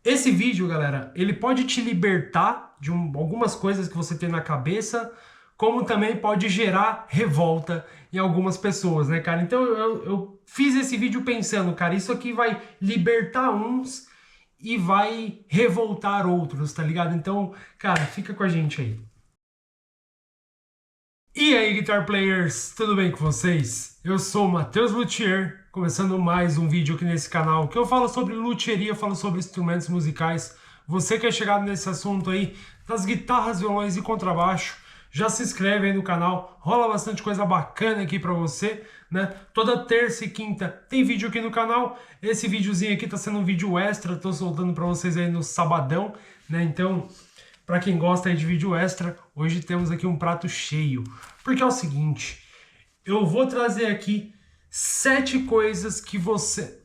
Esse vídeo, galera, ele pode te libertar de algumas coisas que você tem na cabeça, como também pode gerar revolta em algumas pessoas, né, cara? Então eu fiz esse vídeo pensando, cara, isso aqui vai libertar uns e vai revoltar outros, tá ligado? Então, cara, fica com a gente aí. E aí, Guitar Players, tudo bem com vocês? Eu sou o Matheus Luthier, começando mais um vídeo aqui nesse canal, que eu falo sobre luthieria, falo sobre instrumentos musicais. Você que é chegado nesse assunto aí, das guitarras, violões e contrabaixo, já se inscreve aí no canal, rola bastante coisa bacana aqui pra você, né? Toda terça e quinta tem vídeo aqui no canal. Esse videozinho aqui tá sendo um vídeo extra, tô soltando pra vocês aí no sabadão, né? Então, para quem gosta aí de vídeo extra, hoje temos aqui um prato cheio. Porque é o seguinte, eu vou trazer aqui 7 coisas que você...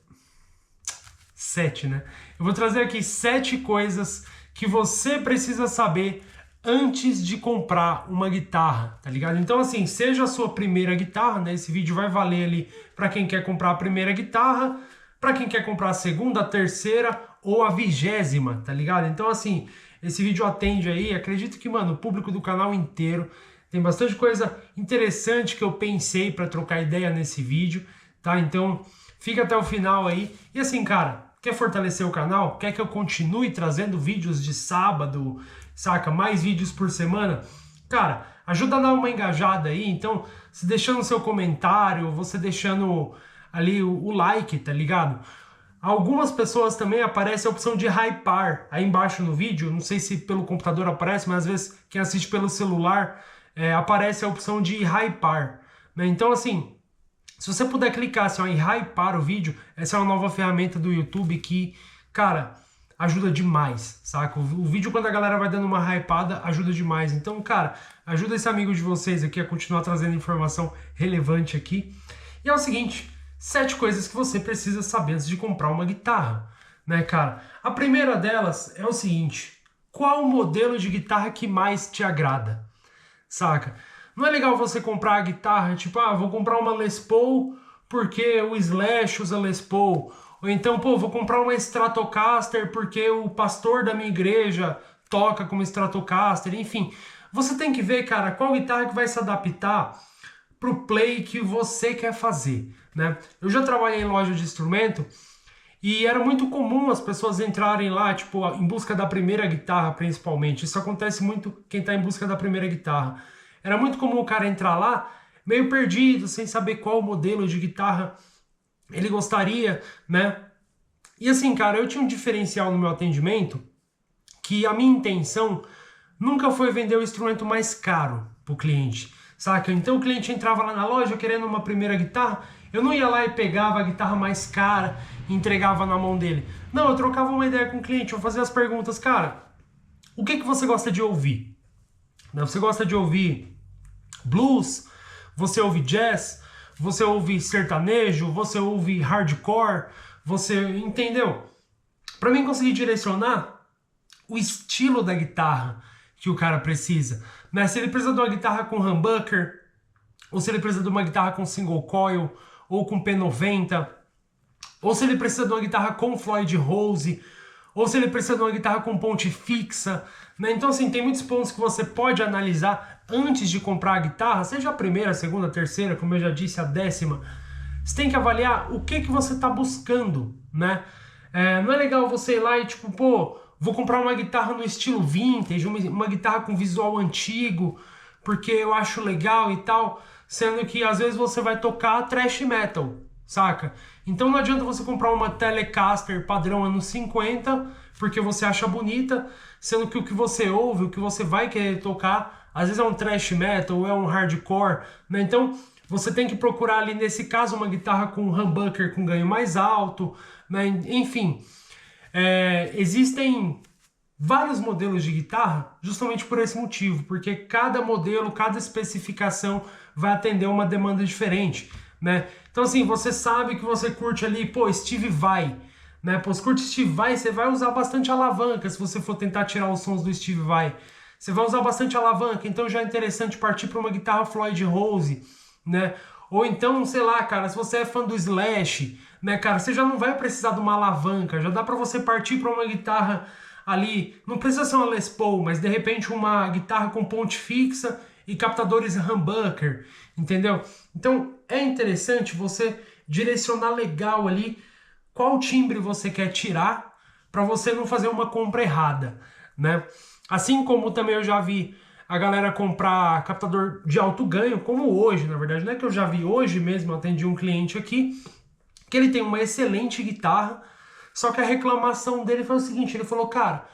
7, né? Eu vou trazer aqui 7 coisas que você precisa saber antes de comprar uma guitarra, tá ligado? Então assim, seja a sua primeira guitarra, né? Esse vídeo vai valer ali para quem quer comprar a primeira guitarra, para quem quer comprar a segunda, a terceira ou a 20ª, tá ligado? Então assim, esse vídeo atende aí, acredito que, mano, o público do canal inteiro. Tem bastante coisa interessante que eu pensei para trocar ideia nesse vídeo, tá? Então, fica até o final aí. E assim, cara, quer fortalecer o canal? Quer que eu continue trazendo vídeos de sábado, saca? Mais vídeos por semana? Cara, ajuda a dar uma engajada aí. Então, se deixando seu comentário, você deixando ali o like, tá ligado? Algumas pessoas também aparece a opção de hypar aí embaixo no vídeo. Não sei se pelo computador aparece, mas às vezes quem assiste pelo celular aparece a opção de hypar, né? Então assim, se você puder clicar assim, ó, em hypar o vídeo, essa é uma nova ferramenta do YouTube que, cara, ajuda demais, saca? O vídeo, quando a galera vai dando uma hypada, ajuda demais. Então, cara, ajuda esse amigo de vocês aqui a continuar trazendo informação relevante aqui. E é o seguinte, 7 coisas que você precisa saber antes de comprar uma guitarra, né, cara? A primeira delas é o seguinte, qual o modelo de guitarra que mais te agrada? Saca? Não é legal você comprar a guitarra, tipo, ah, vou comprar uma Les Paul porque o Slash usa Les Paul. Ou então, pô, vou comprar uma Stratocaster porque o pastor da minha igreja toca como Stratocaster. Enfim, você tem que ver, cara, qual guitarra que vai se adaptar pro play que você quer fazer, né? Eu já trabalhei em loja de instrumento e era muito comum as pessoas entrarem lá, tipo, em busca da primeira guitarra, principalmente. Isso acontece muito quem tá em busca da primeira guitarra. Era muito comum o cara entrar lá, meio perdido, sem saber qual modelo de guitarra ele gostaria, né? E assim, cara, eu tinha um diferencial no meu atendimento, que a minha intenção nunca foi vender o instrumento mais caro pro cliente, saca? Então o cliente entrava lá na loja querendo uma primeira guitarra, eu não ia lá e pegava a guitarra mais cara e entregava na mão dele. Não, eu trocava uma ideia com o cliente, eu fazia as perguntas, cara, o que você gosta de ouvir? Você gosta de ouvir blues? Você ouve jazz? Você ouve sertanejo? Você ouve hardcore? Você entendeu? Para mim conseguir direcionar o estilo da guitarra que o cara precisa, né? Se ele precisa de uma guitarra com humbucker, ou se ele precisa de uma guitarra com single coil, ou com P90, ou se ele precisa de uma guitarra com Floyd Rose, ou se ele precisa de uma guitarra com ponte fixa, né? Então assim, tem muitos pontos que você pode analisar antes de comprar a guitarra, seja a primeira, a segunda, a terceira, como eu já disse, a 10ª. Você tem que avaliar o que você está buscando, né? Não é legal você ir lá e tipo, pô, vou comprar uma guitarra no estilo vintage, uma guitarra com visual antigo, porque eu acho legal e tal, sendo que às vezes você vai tocar thrash metal, saca? Então não adianta você comprar uma Telecaster padrão anos 50, porque você acha bonita, sendo que o que você ouve, o que você vai querer tocar, às vezes é um thrash metal, ou é um hardcore, né? Então você tem que procurar ali, nesse caso, uma guitarra com humbucker com ganho mais alto, né? Enfim, existem vários modelos de guitarra justamente por esse motivo, porque cada modelo, cada especificação vai atender uma demanda diferente, né? Então assim, você sabe que você curte ali, pô, Steve Vai, né? Pô, se curte Steve Vai, você vai usar bastante alavanca se você for tentar tirar os sons do Steve Vai. Você vai usar bastante alavanca, então já é interessante partir para uma guitarra Floyd Rose, né? Ou então, sei lá, cara, se você é fã do Slash, né, cara? Você já não vai precisar de uma alavanca, já dá para você partir para uma guitarra ali, não precisa ser uma Les Paul, mas de repente uma guitarra com ponte fixa e captadores humbucker, entendeu? Então é interessante você direcionar legal ali qual timbre você quer tirar para você não fazer uma compra errada, né? Assim como também eu já vi a galera comprar captador de alto ganho, como hoje, na verdade, não é que eu já vi hoje mesmo, eu atendi um cliente aqui, que ele tem uma excelente guitarra, só que a reclamação dele foi o seguinte, ele falou, cara,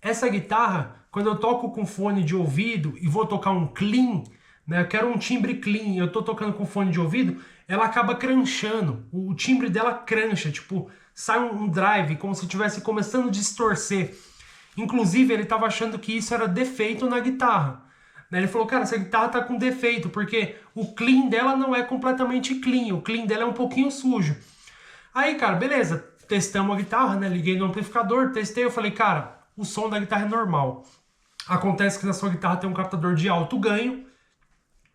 essa guitarra, quando eu toco com fone de ouvido e vou tocar um clean, né, eu quero um timbre clean, eu tô tocando com fone de ouvido, ela acaba cranchando, o timbre dela crancha, tipo, sai um drive, como se estivesse começando a distorcer. Inclusive, ele estava achando que isso era defeito na guitarra. Ele falou, cara, essa guitarra tá com defeito, porque o clean dela não é completamente clean, o clean dela é um pouquinho sujo. Aí, cara, beleza, testamos a guitarra, né? Liguei no amplificador, testei, eu falei, cara, o som da guitarra é normal. Acontece que na sua guitarra tem um captador de alto ganho,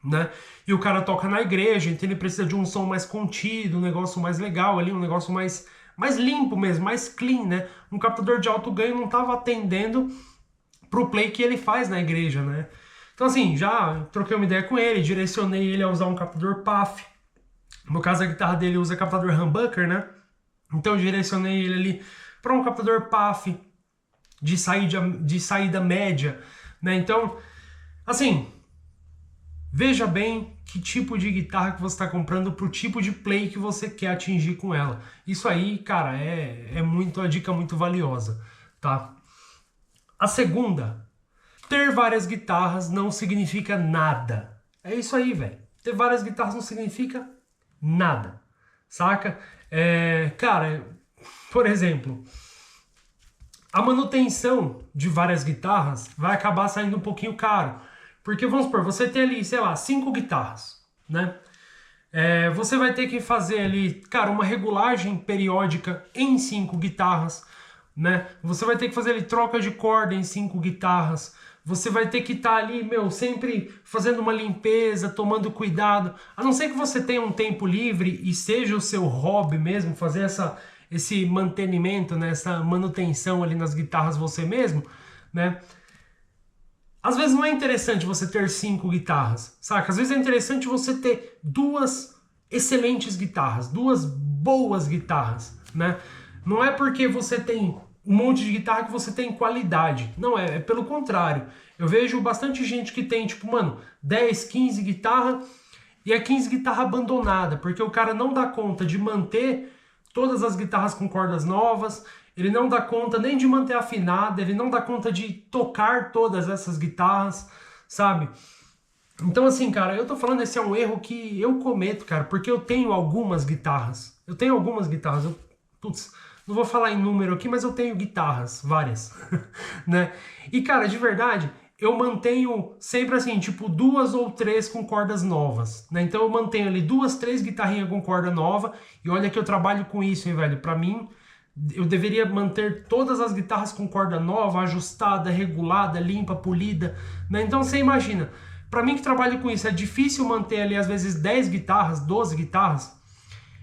né? E o cara toca na igreja, então ele precisa de um som mais contido, um negócio mais legal ali, um negócio mais limpo mesmo, mais clean, né? Um captador de alto ganho não estava atendendo pro play que ele faz na igreja, né? Então assim, já troquei uma ideia com ele, direcionei ele a usar um captador PAF. No caso, a guitarra dele usa captador humbucker, né? Então eu direcionei ele ali para um captador PAF de saída média, né? Então, assim, veja bem que tipo de guitarra que você está comprando para o tipo de play que você quer atingir com ela. Isso aí, cara, é uma dica muito valiosa, tá? A segunda, ter várias guitarras não significa nada. É isso aí, velho. Ter várias guitarras não significa nada, saca? Cara, por exemplo, a manutenção de várias guitarras vai acabar saindo um pouquinho caro. Porque, vamos supor, você tem ali, sei lá, 5 guitarras, né? Você vai ter que fazer ali, cara, uma regulagem periódica em 5 guitarras, né? Você vai ter que fazer ali troca de corda em 5 guitarras. Você vai ter que estar ali, meu, sempre fazendo uma limpeza, tomando cuidado. A não ser que você tenha um tempo livre e seja o seu hobby mesmo, fazer esse mantenimento, né? Essa manutenção ali nas guitarras você mesmo, né? Às vezes não é interessante você ter 5 guitarras, saca? Às vezes é interessante você ter 2 excelentes guitarras, 2 boas guitarras, né? Não é porque você tem um monte de guitarra que você tem qualidade. Não, é pelo contrário. Eu vejo bastante gente que tem, tipo, mano, 10, 15 guitarras e é 15 guitarra abandonada, porque o cara não dá conta de manter todas as guitarras com cordas novas, ele não dá conta nem de manter afinada, ele não dá conta de tocar todas essas guitarras, sabe? Então assim, cara, eu tô falando, esse é um erro que eu cometo, cara, porque eu tenho algumas guitarras. Putz, não vou falar em número aqui, mas eu tenho guitarras, várias, né? E cara, de verdade, eu mantenho sempre assim, tipo 2 ou 3 com cordas novas, né? Então eu mantenho ali 2, 3 guitarrinhas com corda nova, e olha que eu trabalho com isso, hein, velho? Pra mim, eu deveria manter todas as guitarras com corda nova, ajustada, regulada, limpa, polida, né? Então você imagina, pra mim que trabalho com isso, é difícil manter ali às vezes 10 guitarras, 12 guitarras.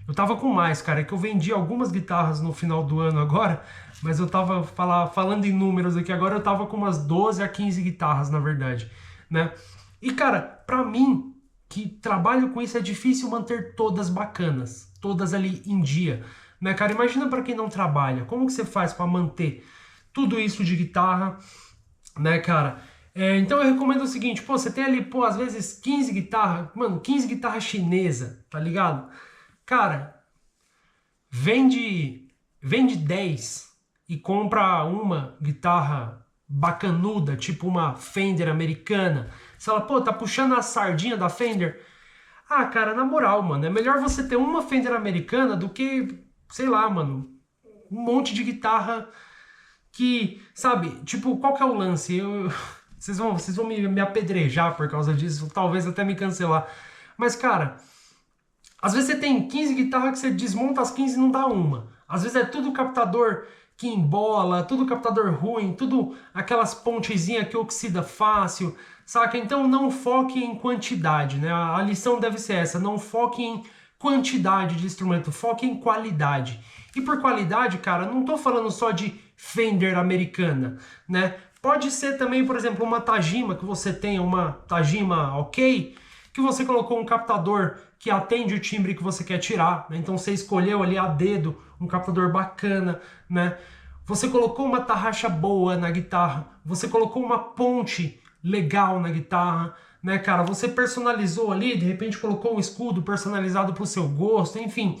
Eu tava com mais, cara, é que eu vendi algumas guitarras no final do ano agora, mas eu tava falando em números aqui agora, eu tava com umas 12 a 15 guitarras, na verdade, né? E cara, pra mim, que trabalho com isso, é difícil manter todas bacanas, todas ali em dia, né, cara? Imagina pra quem não trabalha, como que você faz pra manter tudo isso de guitarra, né, cara? Então eu recomendo o seguinte, pô, você tem ali, pô, às vezes 15 guitarras, mano, 15 guitarras chinesa, tá ligado? Cara, vende 10 e compra uma guitarra bacanuda, tipo uma Fender americana. Você fala, pô, tá puxando a sardinha da Fender? Ah, cara, na moral, mano, é melhor você ter uma Fender americana do que, sei lá, mano, um monte de guitarra que, sabe, tipo, qual que é o lance? Vocês vão me apedrejar por causa disso, talvez até me cancelar. Mas, cara, às vezes você tem 15 guitarras que você desmonta as 15 e não dá uma. Às vezes é tudo captador que embola, tudo captador ruim, tudo aquelas pontezinhas que oxida fácil, saca? Então não foque em quantidade, né? A lição deve ser essa, não foque em quantidade de instrumento, foca em qualidade. E por qualidade, cara, não tô falando só de Fender americana, né? Pode ser também, por exemplo, uma Tajima, que você tenha uma Tajima ok, que você colocou um captador que atende o timbre que você quer tirar, né? Então você escolheu ali a dedo um captador bacana, né? Você colocou uma tarraxa boa na guitarra, você colocou uma ponte legal na guitarra, né, cara? Você personalizou ali, de repente colocou um escudo personalizado para o seu gosto, enfim.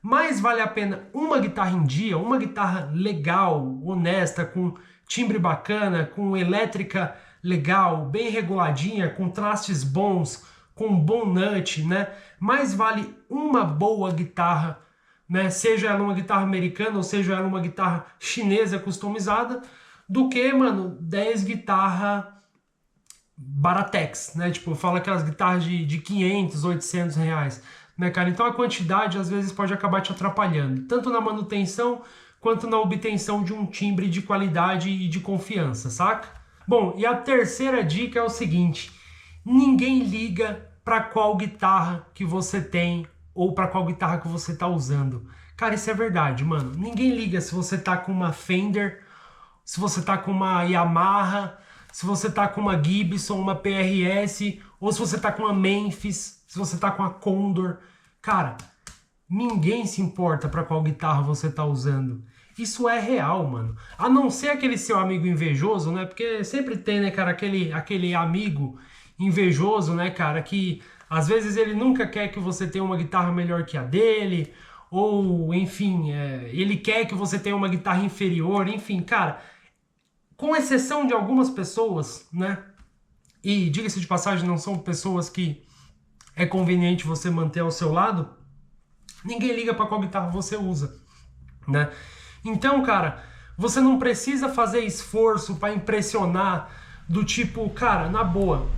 Mais vale a pena uma guitarra em dia, uma guitarra legal, honesta, com timbre bacana, com elétrica legal, bem reguladinha, com trastes bons, com um bom nut, né? Mais vale uma boa guitarra, né? Seja ela uma guitarra americana ou seja ela uma guitarra chinesa customizada, do que, mano, 10 guitarras Baratex, né? Tipo, fala aquelas guitarras de 500, 800 reais, né, cara? Então a quantidade às vezes pode acabar te atrapalhando, tanto na manutenção quanto na obtenção de um timbre de qualidade e de confiança, saca? Bom, e a terceira dica é o seguinte: ninguém liga para qual guitarra que você tem ou para qual guitarra que você tá usando. Cara, isso é verdade, mano. Ninguém liga se você tá com uma Fender, se você tá com uma Yamaha, se você tá com uma Gibson, uma PRS, ou se você tá com uma Memphis, se você tá com a Condor. Cara, ninguém se importa para qual guitarra você tá usando. Isso é real, mano. A não ser aquele seu amigo invejoso, né? Porque sempre tem, né, cara, aquele amigo invejoso, né, cara, que às vezes ele nunca quer que você tenha uma guitarra melhor que a dele, ou, enfim, ele quer que você tenha uma guitarra inferior, enfim, cara, com exceção de algumas pessoas, né, e diga-se de passagem, não são pessoas que é conveniente você manter ao seu lado, ninguém liga para qual guitarra você usa, né? Então, cara, você não precisa fazer esforço para impressionar, do tipo, cara, na boa,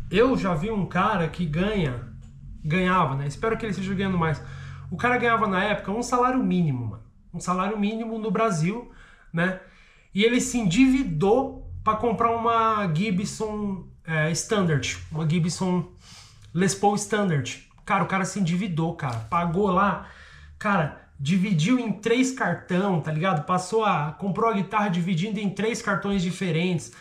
eu já vi um cara que ganhava, né? Espero que ele esteja ganhando mais. O cara ganhava na época um salário mínimo, mano. Um salário mínimo no Brasil, né? E ele se endividou para comprar uma Gibson Standard, uma Gibson Les Paul Standard. Cara, o cara se endividou, cara. Pagou lá, cara, dividiu em 3 cartão, tá ligado? Comprou a guitarra dividindo em 3 cartões diferentes.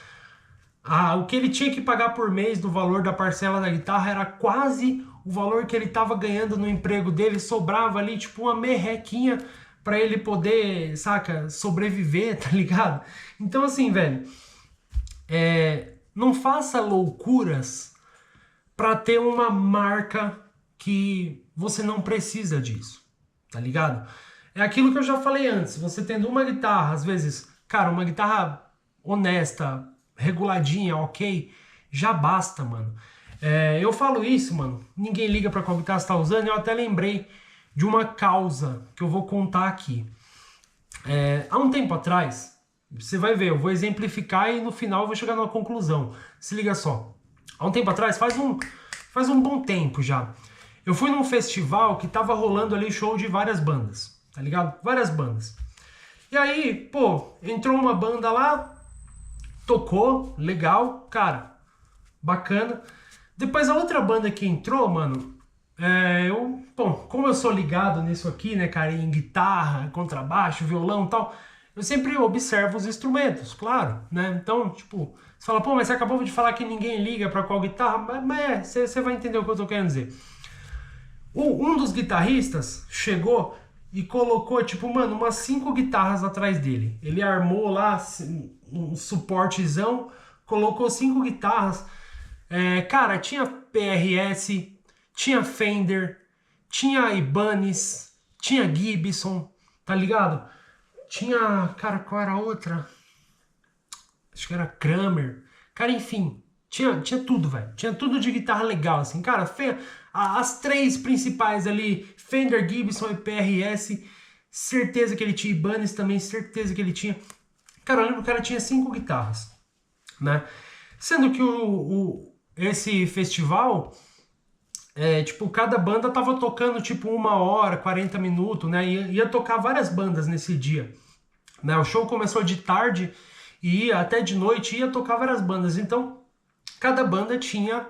O que ele tinha que pagar por mês do valor da parcela da guitarra era quase o valor que ele estava ganhando no emprego dele. Sobrava ali tipo uma merrequinha para ele poder, saca, sobreviver, tá ligado? Então assim, velho, não faça loucuras para ter uma marca que você não precisa disso, tá ligado? É aquilo que eu já falei antes, você tendo uma guitarra, às vezes, cara, uma guitarra honesta, reguladinha, ok, já basta, mano. Eu falo isso, mano, ninguém liga pra qual guitarra você tá usando. Eu até lembrei de uma causa que eu vou contar aqui. Há um tempo atrás, você vai ver, eu vou exemplificar e no final eu vou chegar numa conclusão. Se liga só. Há um tempo atrás, faz um bom tempo já, eu fui num festival que tava rolando ali show de várias bandas, tá ligado? Várias bandas. E aí, pô, entrou uma banda lá, tocou, legal, cara, bacana. Depois a outra banda que entrou, mano, como eu sou ligado nisso aqui, né, cara, em guitarra, contrabaixo, violão e tal, eu sempre observo os instrumentos, claro, né? Então, tipo, você fala, pô, mas você acabou de falar que ninguém liga pra qual guitarra, mas você vai entender o que eu tô querendo dizer. Um dos guitarristas chegou e colocou, tipo, mano, umas 5 guitarras atrás dele. Ele armou lá um suportezão, colocou 5 guitarras. Cara, tinha PRS, tinha Fender, tinha Ibanez, tinha Gibson, tá ligado? Tinha, cara, qual era a outra? Acho que era Kramer. Cara, enfim, tinha tudo, velho. Tinha tudo de guitarra legal, assim. Cara, as 3 principais ali, Fender, Gibson e PRS, certeza que ele tinha. Ibanez também, certeza que ele tinha. Cara, eu lembro que o cara tinha 5 guitarras, né? Sendo que esse festival, tipo, cada banda tava tocando, tipo, 1 hora, 40 minutos, né? Ia tocar várias bandas nesse dia, né? O show começou de tarde e ia até de noite, ia tocar várias bandas. Então, cada banda tinha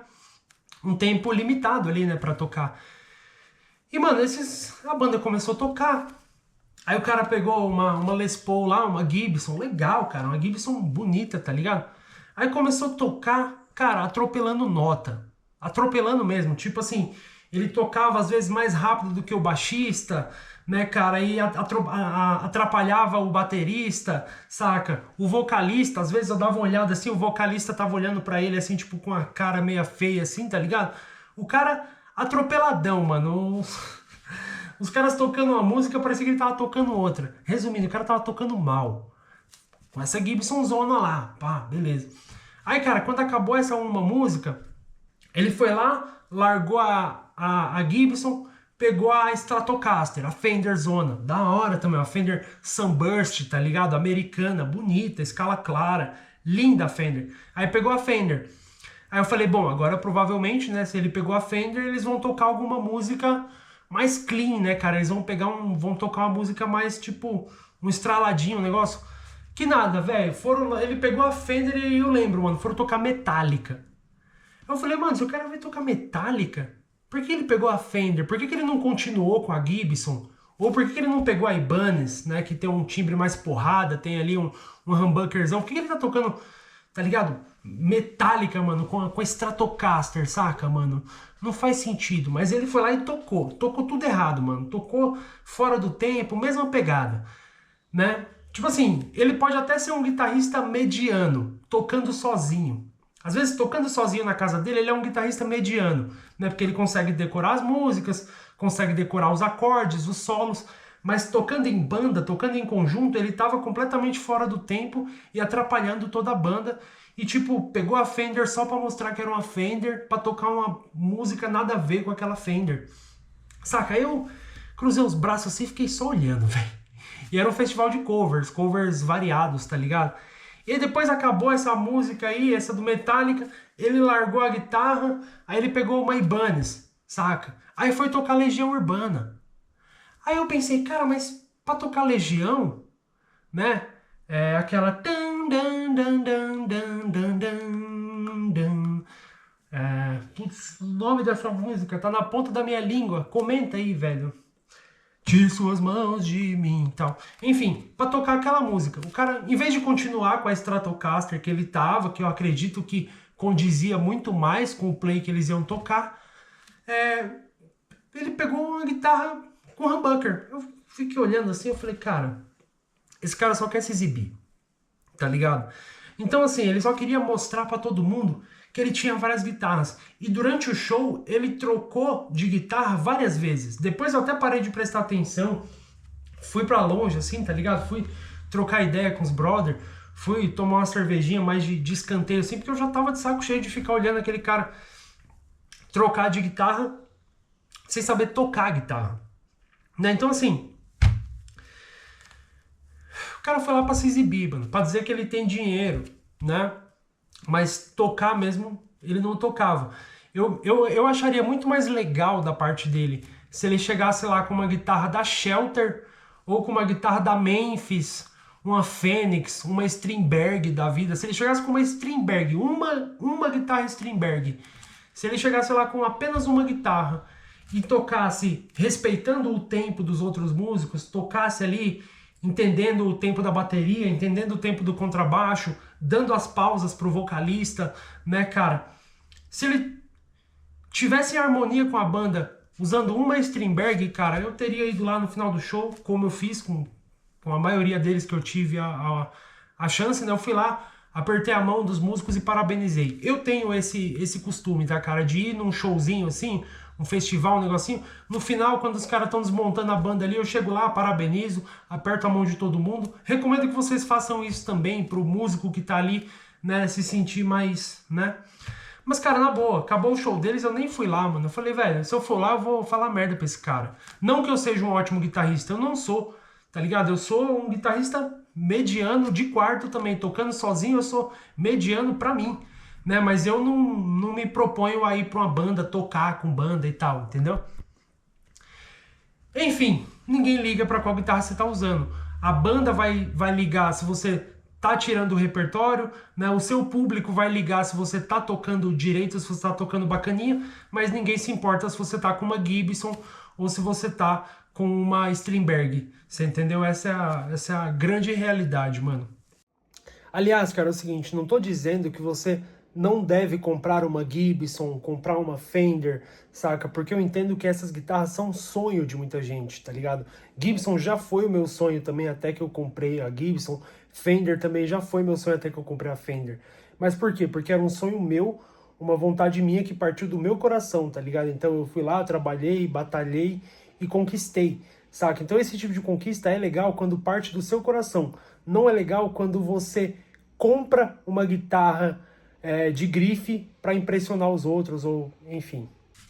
um tempo limitado ali, né, pra tocar. E, mano, a banda começou a tocar. Aí o cara pegou uma Les Paul lá, uma Gibson, legal, cara, uma Gibson bonita, tá ligado? Aí começou a tocar, cara, atropelando nota. Atropelando mesmo, tipo assim, ele tocava às vezes mais rápido do que o baixista, né, cara, e atrapalhava o baterista, saca? O vocalista, às vezes eu dava uma olhada assim, o vocalista tava olhando pra ele assim, tipo, com a cara meia feia assim, tá ligado? O cara atropeladão, mano. Os caras tocando uma música, parecia que ele tava tocando outra. Resumindo, o cara tava tocando mal. Com essa Gibson zona lá. Pá, beleza. Aí, cara, quando acabou essa uma música, ele foi lá, largou a Gibson, pegou a Stratocaster, a Fender Zona. Da hora também, a Fender Sunburst, tá ligado? Americana, bonita, escala clara. Linda a Fender. Aí pegou a Fender. Aí eu falei, bom, agora provavelmente, né, se ele pegou a Fender, eles vão tocar alguma música mais clean, né, cara? Eles vão tocar uma música mais tipo um estraladinho, um negócio. Que nada, velho. Ele pegou a Fender e eu lembro, mano, foram tocar Metallica. Eu falei, mano, se o cara vai tocar Metallica, por que ele pegou a Fender? Por que ele não continuou com a Gibson? Ou por que ele não pegou a Ibanez, né, que tem um timbre mais porrada, tem ali um humbuckerzão? Por que ele tá tocando, tá ligado? Metálica, mano, com a Stratocaster, saca, mano? Não faz sentido, mas ele foi lá e tocou. Tocou tudo errado, mano. Tocou fora do tempo, mesma pegada, né? Tipo assim, ele pode até ser um guitarrista mediano, tocando sozinho. Às vezes, tocando sozinho na casa dele, ele é um guitarrista mediano, né? Porque ele consegue decorar as músicas, consegue decorar os acordes, os solos, mas tocando em banda, tocando em conjunto, ele estava completamente fora do tempo e atrapalhando toda a banda. E tipo, pegou a Fender só para mostrar que era uma Fender, para tocar uma música nada a ver com aquela Fender. Saca? Aí eu cruzei os braços assim e fiquei só olhando, velho. E era um festival de covers variados, tá ligado? E depois acabou essa música aí, essa do Metallica, ele largou a guitarra, aí ele pegou uma Ibanez, saca? Aí foi tocar Legião Urbana. Aí eu pensei, cara, mas pra tocar Legião, né? É aquela. Putz, o nome dessa música tá na ponta da minha língua. Comenta aí, velho. Tire suas mãos de mim e tal. Enfim, pra tocar aquela música. O cara, em vez de continuar com a Stratocaster que ele tava, que eu acredito que condizia muito mais com o play que eles iam tocar, ele pegou uma guitarra com humbucker. Eu fiquei olhando assim, eu falei, cara, esse cara só quer se exibir, tá ligado? Então, assim, ele só queria mostrar pra todo mundo que ele tinha várias guitarras. E durante o show, ele trocou de guitarra várias vezes. Depois eu até parei de prestar atenção, fui pra longe, assim, tá ligado? Fui trocar ideia com os brother, fui tomar uma cervejinha mais de escanteio, assim, porque eu já tava de saco cheio de ficar olhando aquele cara trocar de guitarra sem saber tocar a guitarra, né? Então, assim, o cara foi lá pra se exibir, mano, pra dizer que ele tem dinheiro, né? Mas tocar mesmo, ele não tocava. Eu acharia muito mais legal da parte dele se ele chegasse lá com uma guitarra da Shelter ou com uma guitarra da Memphis, uma Fênix, uma Strindberg da vida. Se ele chegasse com uma Strindberg, uma guitarra Strindberg, se ele chegasse lá com apenas uma guitarra e tocasse respeitando o tempo dos outros músicos, tocasse ali entendendo o tempo da bateria, entendendo o tempo do contrabaixo, dando as pausas pro vocalista, né, cara? Se ele tivesse em harmonia com a banda, usando uma Strindberg, cara, eu teria ido lá no final do show, como eu fiz com a maioria deles que eu tive a chance, né? Eu fui lá, apertei a mão dos músicos e parabenizei. Eu tenho esse costume, tá, cara, de ir num showzinho assim, um festival, um negocinho. No final, quando os caras estão desmontando a banda ali, eu chego lá, parabenizo, aperto a mão de todo mundo. Recomendo que vocês façam isso também pro músico que tá ali, né, se sentir mais, né? Mas, cara, na boa, acabou o show deles, eu nem fui lá, mano. Eu falei, velho, se eu for lá, eu vou falar merda pra esse cara. Não que eu seja um ótimo guitarrista, eu não sou, tá ligado? Eu sou um guitarrista mediano de quarto também, tocando sozinho, eu sou mediano pra mim, né? Mas eu não me proponho a ir pra uma banda, tocar com banda e tal, entendeu? Enfim, ninguém liga pra qual guitarra você tá usando. A banda vai ligar se você tá tirando o repertório, né? O seu público vai ligar se você tá tocando direito, se você tá tocando bacaninha, mas ninguém se importa se você tá com uma Gibson ou se você tá com uma Strindberg. Você entendeu? Essa é a grande realidade, mano. Aliás, cara, é o seguinte, não tô dizendo que você não deve comprar uma Gibson, comprar uma Fender, saca? Porque eu entendo que essas guitarras são um sonho de muita gente, tá ligado? Gibson já foi o meu sonho também até que eu comprei a Gibson. Fender também já foi meu sonho até que eu comprei a Fender. Mas por quê? Porque era um sonho meu, uma vontade minha que partiu do meu coração, tá ligado? Então eu fui lá, trabalhei, batalhei e conquistei, saca? Então esse tipo de conquista é legal quando parte do seu coração. Não é legal quando você compra uma guitarra de grife para impressionar os outros, ou enfim.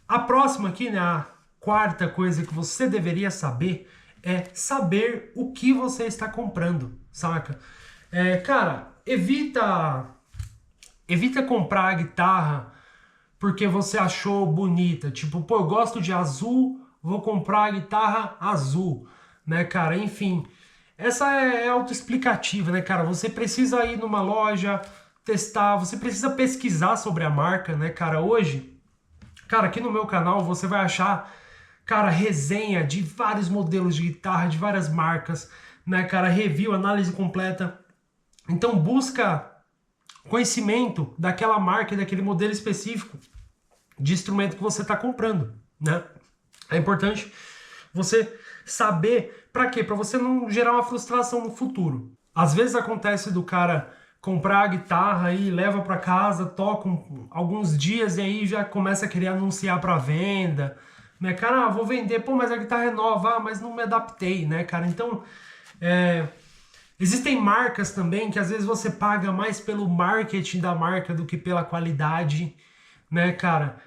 A próxima aqui, né, a quarta coisa que você deveria saber é saber o que você está comprando, saca? Cara, evita comprar a guitarra porque você achou bonita. Tipo, pô, eu gosto de azul, vou comprar a guitarra azul, né, cara? Enfim, essa é autoexplicativa, né, cara? Você precisa ir numa loja, testar, você precisa pesquisar sobre a marca, né, cara? Hoje, cara, aqui no meu canal você vai achar, cara, resenha de vários modelos de guitarra, de várias marcas, né, cara? Review, análise completa. Então busca conhecimento daquela marca e daquele modelo específico de instrumento que você está comprando, né? É importante você saber para quê? Para você não gerar uma frustração no futuro. Às vezes acontece do cara comprar a guitarra e leva para casa, toca alguns dias e aí já começa a querer anunciar para venda, né? Cara, vou vender, pô, mas a guitarra é nova, mas não me adaptei, né, cara? Então, existem marcas também que às vezes você paga mais pelo marketing da marca do que pela qualidade, né, cara?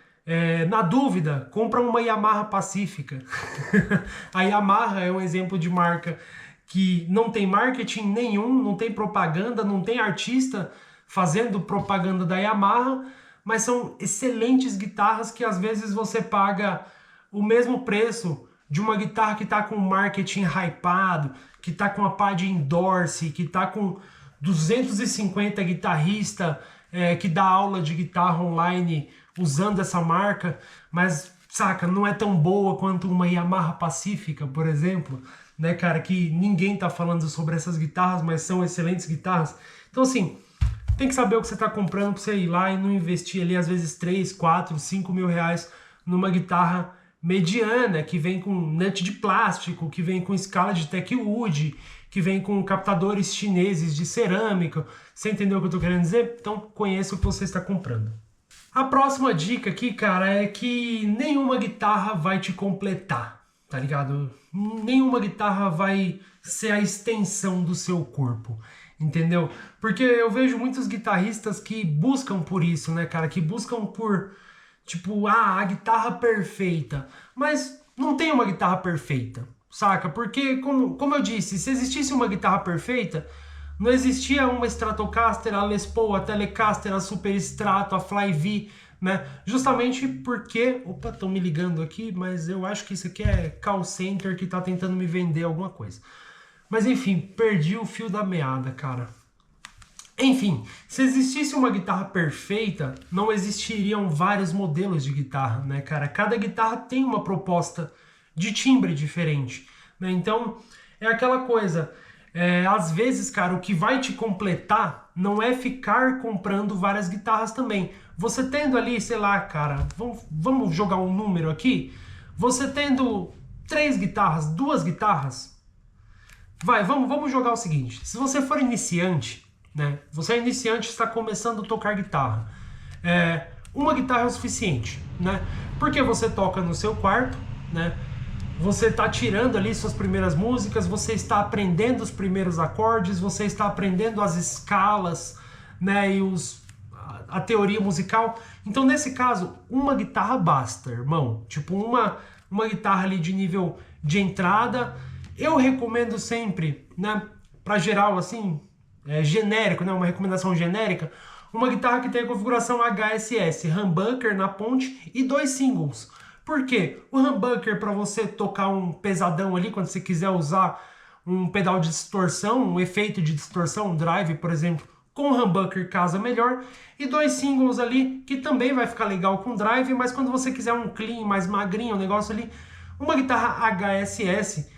Na dúvida, compra uma Yamaha Pacífica. A Yamaha é um exemplo de marca que não tem marketing nenhum, não tem propaganda, não tem artista fazendo propaganda da Yamaha, mas são excelentes guitarras que às vezes você paga o mesmo preço de uma guitarra que está com marketing hypado, que está com a pá de endorse, que está com 250 guitarristas que dá aula de guitarra online usando essa marca, mas, saca, não é tão boa quanto uma Yamaha Pacífica, por exemplo, né, cara, que ninguém tá falando sobre essas guitarras, mas são excelentes guitarras. Então, assim, tem que saber o que você tá comprando pra você ir lá e não investir ali, às vezes, 3, 4, 5 mil reais numa guitarra mediana, que vem com nut de plástico, que vem com escala de Techwood, que vem com captadores chineses de cerâmica. Você entendeu o que eu tô querendo dizer? Então, conheça o que você está comprando. A próxima dica aqui, cara, é que nenhuma guitarra vai te completar, tá ligado? Nenhuma guitarra vai ser a extensão do seu corpo, entendeu? Porque eu vejo muitos guitarristas que buscam por isso, né, cara? Que buscam por, tipo, a guitarra perfeita. Mas não tem uma guitarra perfeita, saca? Porque, como eu disse, se existisse uma guitarra perfeita, não existia uma Stratocaster, a Les Paul, a Telecaster, a Super Strato, a Fly V, né? Justamente porque... Opa, estão me ligando aqui, mas eu acho que isso aqui é call center que tá tentando me vender alguma coisa. Mas enfim, perdi o fio da meada, cara. Enfim, se existisse uma guitarra perfeita, não existiriam vários modelos de guitarra, né, cara? Cada guitarra tem uma proposta de timbre diferente, né? Então, é aquela coisa... às vezes, cara, o que vai te completar não é ficar comprando várias guitarras também. Você tendo ali, sei lá, cara, vamos jogar um número aqui. Você tendo 3 guitarras, 2 guitarras, vamos jogar o seguinte. Se você for iniciante, né? Você é iniciante e está começando a tocar guitarra. Uma guitarra é o suficiente, né? Porque você toca no seu quarto, né? Você está tirando ali suas primeiras músicas, você está aprendendo os primeiros acordes, você está aprendendo as escalas, né, e a teoria musical. Então, nesse caso, uma guitarra basta, irmão. Tipo, uma guitarra ali de nível de entrada. Eu recomendo sempre, né, para geral, assim, genérico, né, uma recomendação genérica, uma guitarra que tenha configuração HSS, humbucker na ponte e 2 singles. Por quê? O humbucker para você tocar um pesadão ali, quando você quiser usar um pedal de distorção, um efeito de distorção, um drive, por exemplo, com humbucker casa melhor. E 2 singles ali, que também vai ficar legal com drive, mas quando você quiser um clean mais magrinho, um negócio ali, Uma guitarra HSS,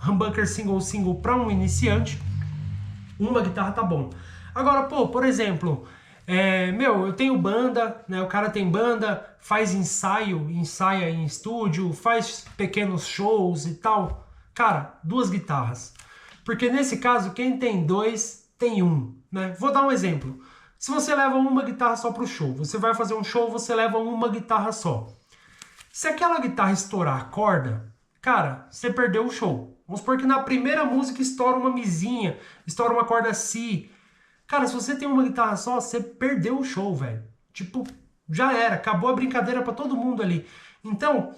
humbucker single para um iniciante, uma guitarra tá bom. Agora, pô, por exemplo, eu tenho banda, né? O cara tem banda, faz ensaia em estúdio, faz pequenos shows e tal. Cara, duas guitarras. Porque nesse caso, quem tem dois, tem um, né? Vou dar um exemplo. Se você leva uma guitarra só pro show, você vai fazer um show, você leva uma guitarra só. Se aquela guitarra estourar a corda, cara, você perdeu o show. Vamos supor que na primeira música estoura uma mizinha, estoura uma corda si. Cara, se você tem uma guitarra só, você perdeu o show, velho. Tipo, já era, acabou a brincadeira pra todo mundo ali. Então,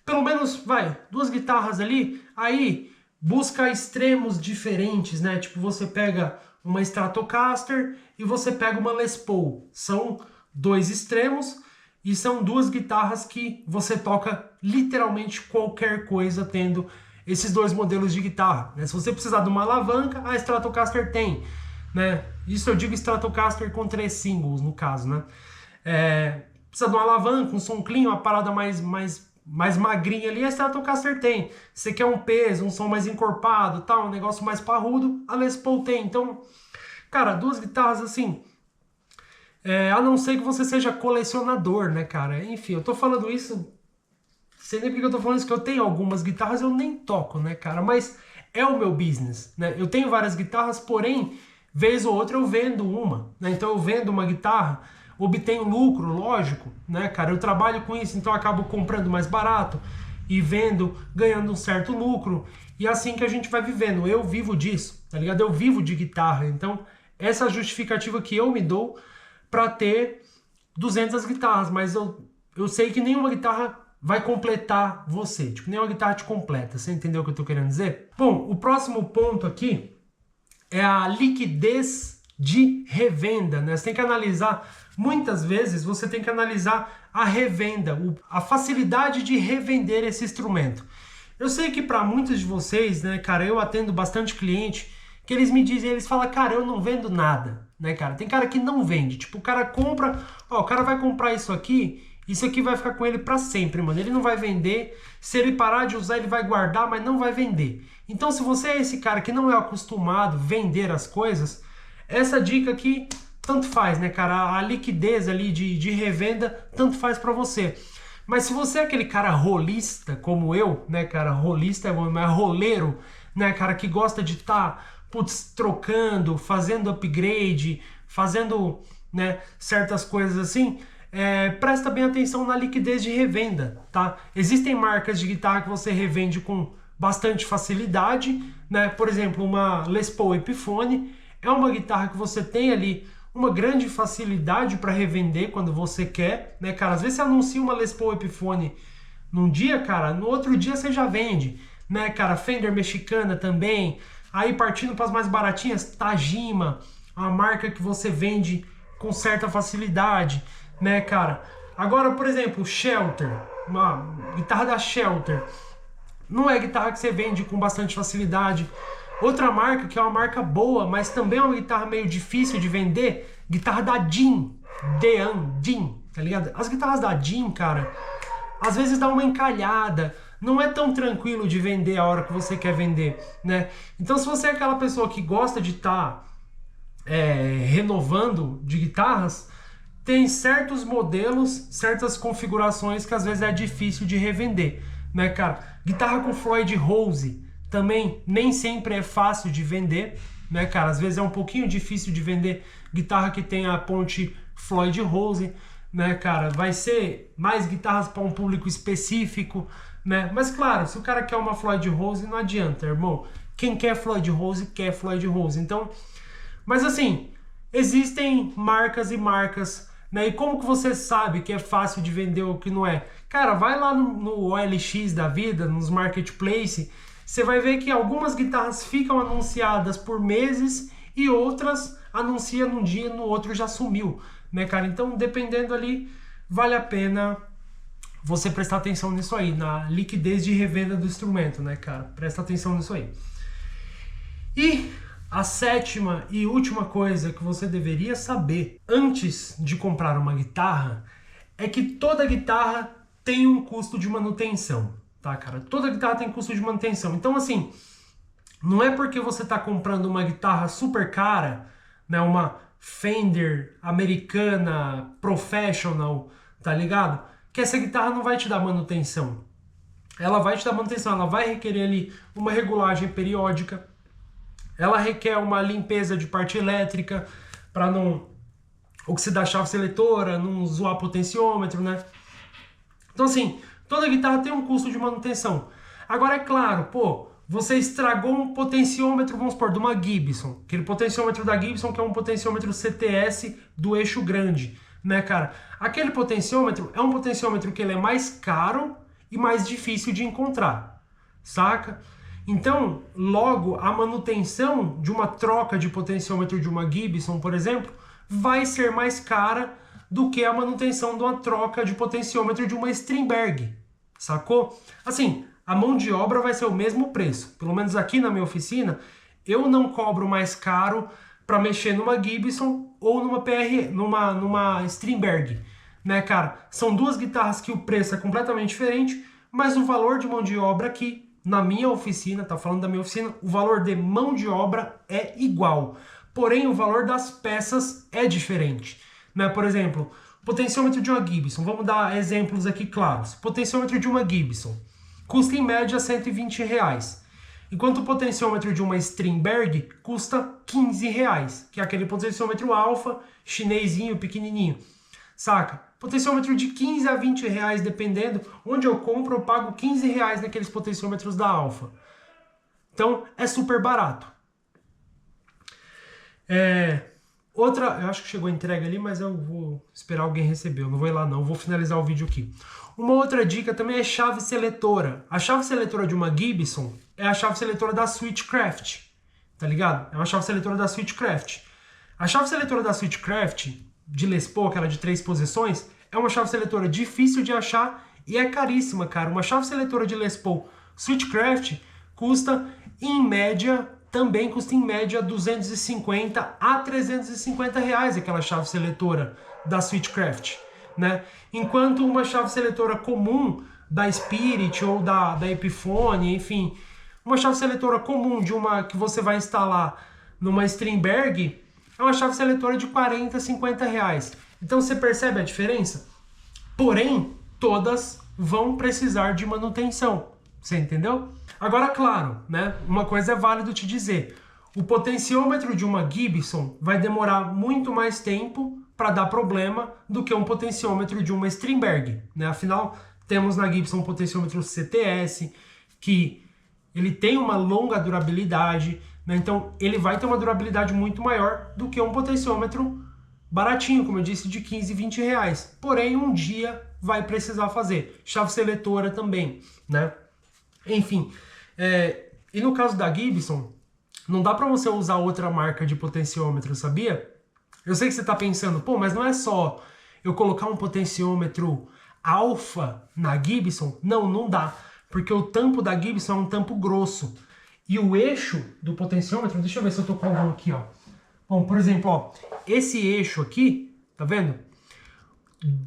pelo menos, duas guitarras ali, aí busca extremos diferentes, né? Tipo, você pega uma Stratocaster e você pega uma Les Paul. São dois extremos e são duas guitarras que você toca literalmente qualquer coisa tendo esses dois modelos de guitarra, né? Se você precisar de uma alavanca, a Stratocaster tem, né? Isso eu digo Stratocaster com 3 singles, no caso, né? Precisa de uma alavanca, um som clean, uma parada mais magrinha ali, a Stratocaster tem. Você quer um peso, um som mais encorpado, tal, um negócio mais parrudo, a Les Paul tem. Então, cara, duas guitarras assim, a não ser que você seja colecionador, né, cara? Enfim, eu tô falando isso, sei nem porque eu tô falando isso, que eu tenho algumas guitarras, eu nem toco, né, cara? Mas é o meu business, né? Eu tenho várias guitarras, porém, vez ou outra eu vendo uma, né? Então eu vendo uma guitarra, obtenho lucro, lógico, né, cara? Eu trabalho com isso, então eu acabo comprando mais barato e vendo, ganhando um certo lucro. E é assim que a gente vai vivendo. Eu vivo disso, tá ligado? Eu vivo de guitarra. Então, essa é a justificativa que eu me dou para ter 200 guitarras. Mas eu sei que nenhuma guitarra vai completar você. Tipo, nenhuma guitarra te completa. Você entendeu o que eu tô querendo dizer? Bom, o próximo ponto aqui é a liquidez de revenda, né? Você tem que analisar, muitas vezes você tem que analisar a revenda, a facilidade de revender esse instrumento. Eu sei que para muitos de vocês, né, cara, eu atendo bastante cliente que eles me dizem, eles falam, cara, eu não vendo nada, né, cara? Tem cara que não vende, tipo, o cara compra, ó, o cara vai comprar isso aqui vai ficar com ele para sempre, mano. Ele não vai vender, se ele parar de usar, ele vai guardar, mas não vai vender. Então, se você é esse cara que não é acostumado a vender as coisas, essa dica aqui, tanto faz, né, cara? A liquidez ali de revenda, tanto faz para você. Mas se você é aquele cara rolista, como eu, né, cara? Rolista é roleiro, né, cara? Que gosta de estar, trocando, fazendo upgrade, fazendo, né, certas coisas assim, presta bem atenção na liquidez de revenda, tá? Existem marcas de guitarra que você revende com bastante facilidade, né? Por exemplo, uma Les Paul Epiphone é uma guitarra que você tem ali uma grande facilidade para revender quando você quer, né, cara? Às vezes você anuncia uma Les Paul Epiphone num dia, cara, no outro dia você já vende, né, cara? Fender mexicana também. Aí partindo para as mais baratinhas, Tajima, uma marca que você vende com certa facilidade, né, cara? Agora, por exemplo, Shelter, uma guitarra da Shelter, não é guitarra que você vende com bastante facilidade. Outra marca que é uma marca boa, mas também é uma guitarra meio difícil de vender, guitarra da Dean, tá ligado? As guitarras da Dean, cara, às vezes dá uma encalhada, não é tão tranquilo de vender a hora que você quer vender, né? Então, se você é aquela pessoa que gosta de estar renovando de guitarras, tem certos modelos, certas configurações que às vezes é difícil de revender, né, cara? Guitarra com Floyd Rose também nem sempre é fácil de vender, né, cara? Às vezes é um pouquinho difícil de vender guitarra que tem a ponte Floyd Rose, né, cara? Vai ser mais guitarras para um público específico, né? Mas claro, se o cara quer uma Floyd Rose, não adianta, irmão. Quem quer Floyd Rose, quer Floyd Rose. Então, mas assim, existem marcas e marcas, né? E como que você sabe que é fácil de vender ou que não é? Cara, vai lá no OLX da vida, nos marketplace, você vai ver que algumas guitarras ficam anunciadas por meses e outras anuncia num dia, no outro já sumiu, né, cara? Então, dependendo ali, vale a pena você prestar atenção nisso aí, na liquidez de revenda do instrumento, né, cara? Presta atenção nisso aí. E a sétima e última coisa que você deveria saber antes de comprar uma guitarra é que toda guitarra tem um custo de manutenção, tá, cara? Toda guitarra tem custo de manutenção. Então, assim, não é porque você está comprando uma guitarra super cara, né, uma Fender americana professional, tá ligado? Que essa guitarra não vai te dar manutenção. Ela vai te dar manutenção, ela vai requerer ali uma regulagem periódica, ela requer uma limpeza de parte elétrica para não oxidar a chave seletora, não zoar potenciômetro, né? Então, assim, toda guitarra tem um custo de manutenção. Agora, é claro, pô, você estragou um potenciômetro, vamos supor, de uma Gibson. Aquele potenciômetro da Gibson que é um potenciômetro CTS do eixo grande, né, cara? Aquele potenciômetro é um potenciômetro que ele é mais caro e mais difícil de encontrar, saca? Então, logo, a manutenção de uma troca de potenciômetro de uma Gibson, por exemplo, vai ser mais cara do que a manutenção de uma troca de potenciômetro de uma Strindberg, sacou? Assim, a mão de obra vai ser o mesmo preço. Pelo menos aqui na minha oficina, eu não cobro mais caro para mexer numa Gibson ou numa Strindberg, né, cara? São duas guitarras que o preço é completamente diferente, mas o valor de mão de obra aqui na minha oficina, tá falando da minha oficina, o valor de mão de obra é igual. Porém, o valor das peças é diferente, né? Por exemplo, potenciômetro de uma Gibson, vamos dar exemplos aqui claros. Potenciômetro de uma Gibson custa em média R$120, enquanto o potenciômetro de uma Strindberg custa R$15, que é aquele potenciômetro alfa, chinesinho, pequenininho, saca? Potenciômetro de 15 a 20 reais, dependendo, onde eu compro eu pago 15 reais naqueles potenciômetros da alfa. Então é super barato. Outra, eu acho que chegou a entrega ali, mas eu vou esperar alguém receber, eu não vou ir lá não, vou finalizar o vídeo aqui. Uma outra dica também é chave seletora. A chave seletora de uma Gibson é a chave seletora da Switchcraft, tá ligado? É uma chave seletora da Switchcraft. A chave seletora da Switchcraft, de Les Paul, aquela de 3 posições, é uma chave seletora difícil de achar e é caríssima, cara. Uma chave seletora de Les Paul Switchcraft custa, em média, também custa em média 250 a 350 reais aquela chave seletora da Switchcraft, né? Enquanto uma chave seletora comum da Spirit ou da Epiphone, enfim, uma chave seletora comum de uma que você vai instalar numa Strindberg é uma chave seletora de 40 a 50 reais. Então você percebe a diferença? Porém, todas vão precisar de manutenção. Você entendeu? Agora, claro, né? Uma coisa é válido te dizer. O potenciômetro de uma Gibson vai demorar muito mais tempo para dar problema do que um potenciômetro de uma Strindberg, né? Afinal, temos na Gibson um potenciômetro CTS, que ele tem uma longa durabilidade, né? Então ele vai ter uma durabilidade muito maior do que um potenciômetro baratinho, como eu disse, de 15, 20 reais. Porém, um dia vai precisar fazer. Chave seletora também, né? Enfim, e no caso da Gibson, não dá para você usar outra marca de potenciômetro, sabia? Eu sei que você está pensando, pô, mas não é só eu colocar um potenciômetro alfa na Gibson? Não, não dá, porque o tampo da Gibson é um tampo grosso. E o eixo do potenciômetro, deixa eu ver se eu tô com algum aqui, ó. Bom, por exemplo, ó, esse eixo aqui, tá vendo?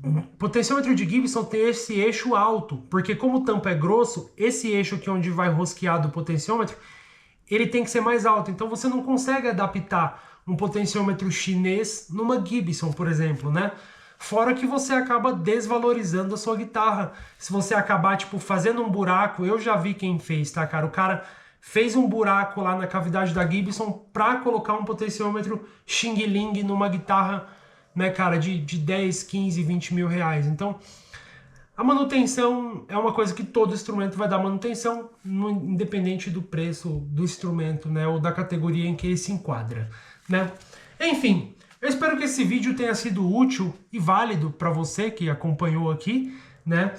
O potenciômetro de Gibson tem esse eixo alto, porque como o tampo é grosso, esse eixo aqui onde vai rosquear do potenciômetro, ele tem que ser mais alto. Então você não consegue adaptar um potenciômetro chinês numa Gibson, por exemplo, né? Fora que você acaba desvalorizando a sua guitarra. Se você acabar, tipo, fazendo um buraco, eu já vi quem fez, tá, cara? O cara fez um buraco lá na cavidade da Gibson pra colocar um potenciômetro Xing Ling numa guitarra, né, cara, de 10, 15, 20 mil reais. Então, a manutenção é uma coisa que todo instrumento vai dar manutenção, independente do preço do instrumento, né, ou da categoria em que ele se enquadra, né? Enfim, eu espero que esse vídeo tenha sido útil e válido para você que acompanhou aqui, né?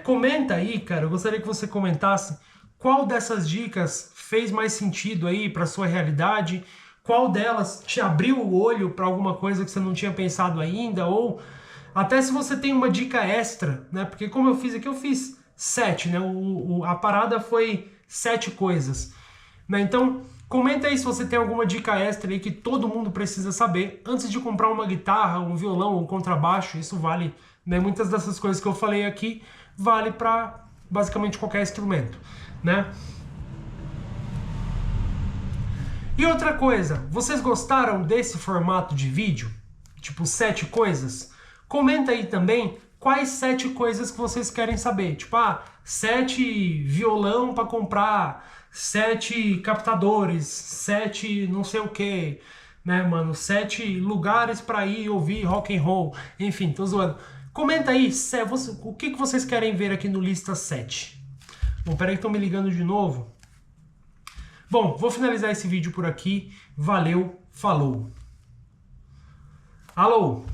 Comenta aí, cara, eu gostaria que você comentasse qual dessas dicas fez mais sentido aí para sua realidade, qual delas te abriu o olho para alguma coisa que você não tinha pensado ainda, ou até se você tem uma dica extra, né? Porque como eu fiz aqui, eu fiz 7, né? A parada foi 7 coisas, né? Então, comenta aí se você tem alguma dica extra aí que todo mundo precisa saber antes de comprar uma guitarra, um violão, um contrabaixo. Isso vale, né? Muitas dessas coisas que eu falei aqui vale para basicamente qualquer instrumento, né? E outra coisa, vocês gostaram desse formato de vídeo? Tipo 7 coisas? Comenta aí também quais 7 coisas que vocês querem saber. Tipo, 7 violão para comprar, 7 captadores, 7 não sei o que, né, mano? 7 lugares para ir ouvir rock and roll. Enfim, tô zoando. Comenta aí o que vocês querem ver aqui no Lista 7. Bom, peraí que estão me ligando de novo. Bom, vou finalizar esse vídeo por aqui. Valeu, falou. Alô?